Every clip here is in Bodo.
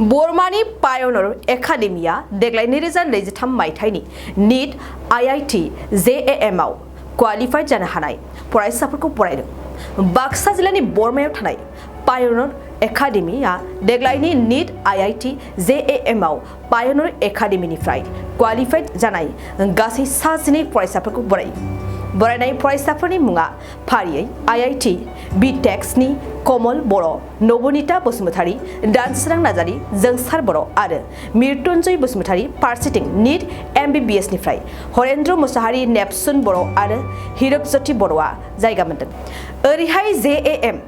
बर्मानि पायनर एकाडेमिया देग्लाय 2023 मायथाइनि नीट IIT JAM आव क्वालिफाइड जानो हानाय फरायसाफोरखौ बरायदों। बाक्सा जिल्लानि बर्मायाव थानाय पायनर एकाडेमिया देग्लायनि नीट IIT JAM आव पायनर एकाडेमिनिफ्राय क्वालिफाइड जानाय गासै 19 फरायसाफोरखौ बरायो। बरायनाय फरायसाफोरनि मुङा फारियै IIT BTECनि कमल बर', नबनीता बसुमतारी, दानसोरां नार्जारी, जोंसार बर' आरो मृत्युंजय बसुमतारी। फारसेथिं नीट MBBS निफ्राय हरेन्द्र मुसाहारी, नेप्सुन बर' आरो हिरकज्योति बर'आ जायगा मोन्दों। ओरैहाय JAM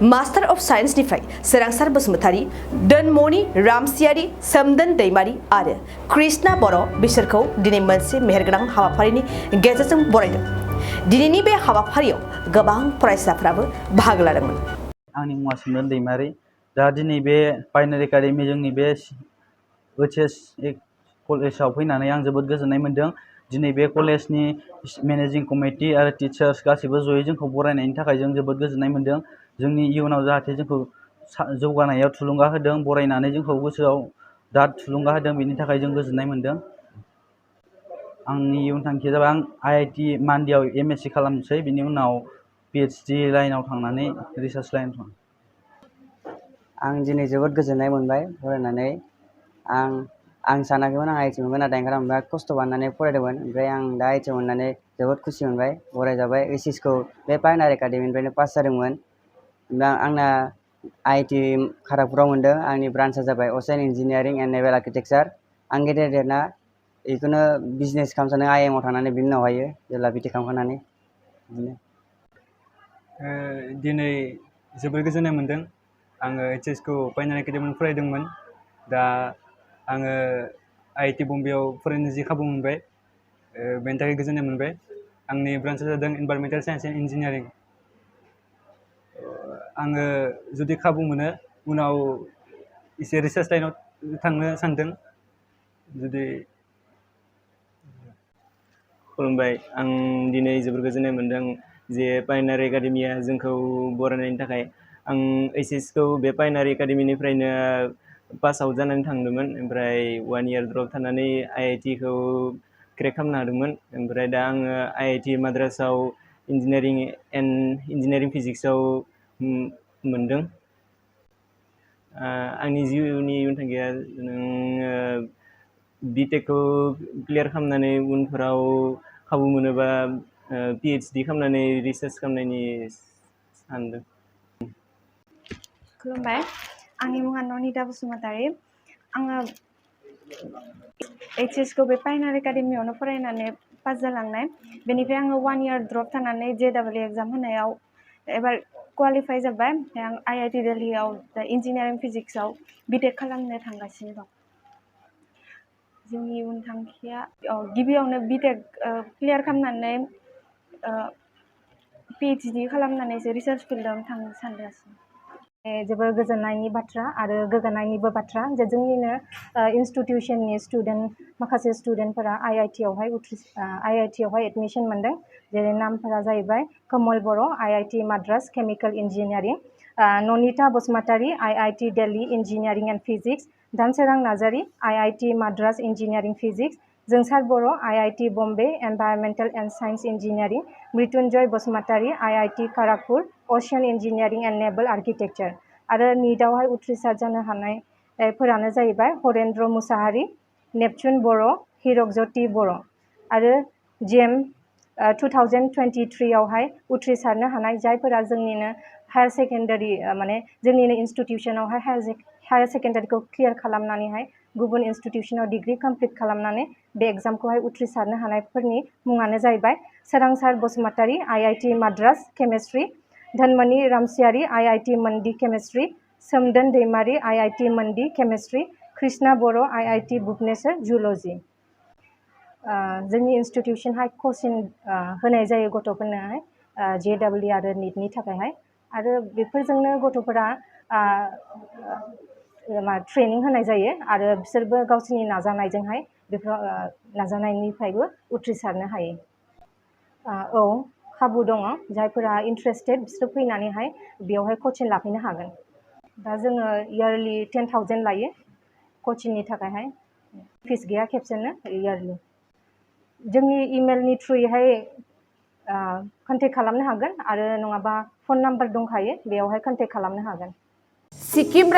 मास्टार अफ साइन्स निफ्राय सोरांसार बसुमतारी, दोनमणि रामसियारी, सोमदोन दैमारी आरो कृष्णा बर' बिसोरखौ दिनै मोनसे मेहेरगोनां हाबाफारिनि गेजेरजों बरायदों। दिनैनि बे हाबाफारियाव गोबां फरायसाफोराबो बाहागो लादोंमोन। आंनि मुङा सोमदोन दैमारी। दा दिनै बे पायनर एकाडेमि जोंनि बे HS कलेजाव फैनानै आं जोबोद गोजोननाय मोन्दों। दिनै बे कलेजनि मेनेजिं कमिटि आरो टिचार्स गासैबो जयै जोंखौ बरायनायनि थाखाय जों जोबोद गोजोननाय मोन्दों। जोंनि इयुनाव जाहाथे जोंखौ जौगानायाव थुलुंगा होदों, बरायनानै जोंखौ गोसोआव दा थुलुंगा होदों, बेनि थाखाय जों गोजोननाय मोन्दों। आंनि इयुन थांखिया जाबाय आं IIT मान्डियाव MSc खालामनोसै, बिनि उनाव PhD लाइनाव थांनानै रिसार्च लाइनाव थांनो। आं दिनै जोबोद गोजोननाय मोनबाय फरायनानै। आं सानाखैमोन आं IIT मोनगोन, नाथाय ओंखायनो आं बिराद खस्थ' बानायनानै फरायदोंमोन। ओमफ्राय आं दा IIT मोननानै जोबोद खुसि मोनबाय, बरायजाबाय। HS खौ बे पायनर एकाडेमिनिफ्रायनो पास जादोंमोन। आंना IIT खड़गपुराव मोन्दों। आंनि ब्रान्चआ जाबाय ASEAN engineering and naval architecture. आं गेदेर देरना बेखौनो बिजनेस खालामनो सानदों IIM आव थांनानै, बिनि उनावहायो जेब्ला BTEC खालामखांनानै बिदिनो। दिनै जोबोर गोजोननाय मोन्दों। आङो HS खौ पायनर एकाडेमियाव फरायदोंमोन। दा आङो IIT बम्बेआव फरायनो जि खाबु मोनबाय, बेनि थाखाय गोजोननाय मोनबाय। आंनि ब्रान्चआ जादों इनभाइरमेन्टेल साइन्स एन्ड इन्जिनियारिं। आङो जुदि खाबु मोनो उनाव एसे रिसार्च लाइनाव थांनो सानदों। जुदि खुलुमबाय, आं दिनै जोबोर गोजोननाय मोन्दों जे पायनर एकाडेमिया जोंखौ बरायनायनि थाखाय। आं HS खौ बे पायनर एकाडेमिनिफ्रायनो पास आउट जानानै थांदोंमोन। ओमफ्राय 1 इयार ड्रप थानानै IIT खौ क्रेक खालामनो हादोंमोन। ओमफ्राय दा आङो IIT माद्रासाव इन्जिनियारिं फिजिक्सआव मोन्दों। आंनि जिउनि इयुन थांखिया BTEC खौ क्लियार खालामनानै उनफोराव खाबु मोनोबा PhD खालामनानै रिसार्च खालामनायनि सानदों। खुलुमबाय, आंनि मुङा नबनीता बसुमतारी। आङो HS खौ बे पायनर एकाडेमियावनो फरायनानै पास जालांनाय। बेनिफ्राय आङो 1 इयार ड्रप थानानै JEE एग्जाम होनायाव एबार क्वालिफाइ जाबाय। ओमफ्राय आं IIT दिल्लीआव इन्जिनियारिं फिजिक्सआव BTEC खालामनो थांगासिनो दं। जोंनि इयुन थांखिया गिबियावनो BTEC क्लियार खालामनानै PhD खालामनानैसो रिसार्च फिल्डआव थांनो सानगासिनो। जोबोर गोजोननायनि बाथ्रा आरो गोग्गानायनिबो बाथ्रा जे जोंनिनो इनस्टिट्यूशननि माखासे स्टुडेन्टफोरा IIT आवहाय एडमिशन मोनदों। जेरै नामफोरा जाहैबाय Kamal Boro' IIT Madras chemical engineering, Nabanita Basumatary IIT Delhi engineering and physics, Dansorang Narzary IIT Madras engineering physics, Jongsar Boro' IIT Bombay environmental and science engineering, Mrityunjay Basumatary IIT Kharagpur ocean engineering and naval architecture. आरो नीटआवहाय उथ्रिसार जानो हानायफोरानो जाहैबाय हरेन्द्र मुसाहारी, नेप्सुन बर', हिरकज्योति बर'। आरो JAM 2023 आवहाय उथ्रिसारनो हानाय जायफोरा जोंनिनो हायार सेकेन्डारि माने जोंनिनो इनस्टिट्यूशनावहाय हायार सेकेन्डारिखौ क्लियार खालामनानैहाय गुबुन इनस्टिट्यूशनाव डिग्री कमप्लिट खालामनानै बे एग्जामखौहाय उथ्रिसारनो हानायफोरनि मुङानो जाहैबाय Sorangsar Basumatary IIT Madras chemistry, Donmoni Ramsiary IIT Mandi chemistry, Somdon Daimary IIT Mandi chemistry, Krishna Boro' IIT Bhubaneswar zoology. जोंनि इनस्टिट्यूशनहाय कचिं होनाय जायो गथ'फोरनोहाय JEE आरो नीटनि थाखायहाय। आरो बेफोरजोंनो गथ'फोरा ट्रेनिं होनाय जायो आरो बिसोरबो गावसोरनि नाजानायजोंहाय बेफोर नाजानायनिफ्रायबो उथ्रिसारनो हायो। औ, खाबु दङ। जायफोरा इन्ट्रेस्टेड बिसोर फैनानैहाय बेयावहाय कचिं लाफैनो हागोन। दा जोङो इयारलि 10,000 लायो। कचिंनि थाखायहाय फिस गैया खेबसेनो इयारलि जोंनि इमेलनि थ्रुयैहाय कन्टेक्ट खालामनो हागोन आरो नङाबा फन नाम्बार दंखायो बेयावहाय कन्टेक्ट खालामनो हागोन। सिक्किम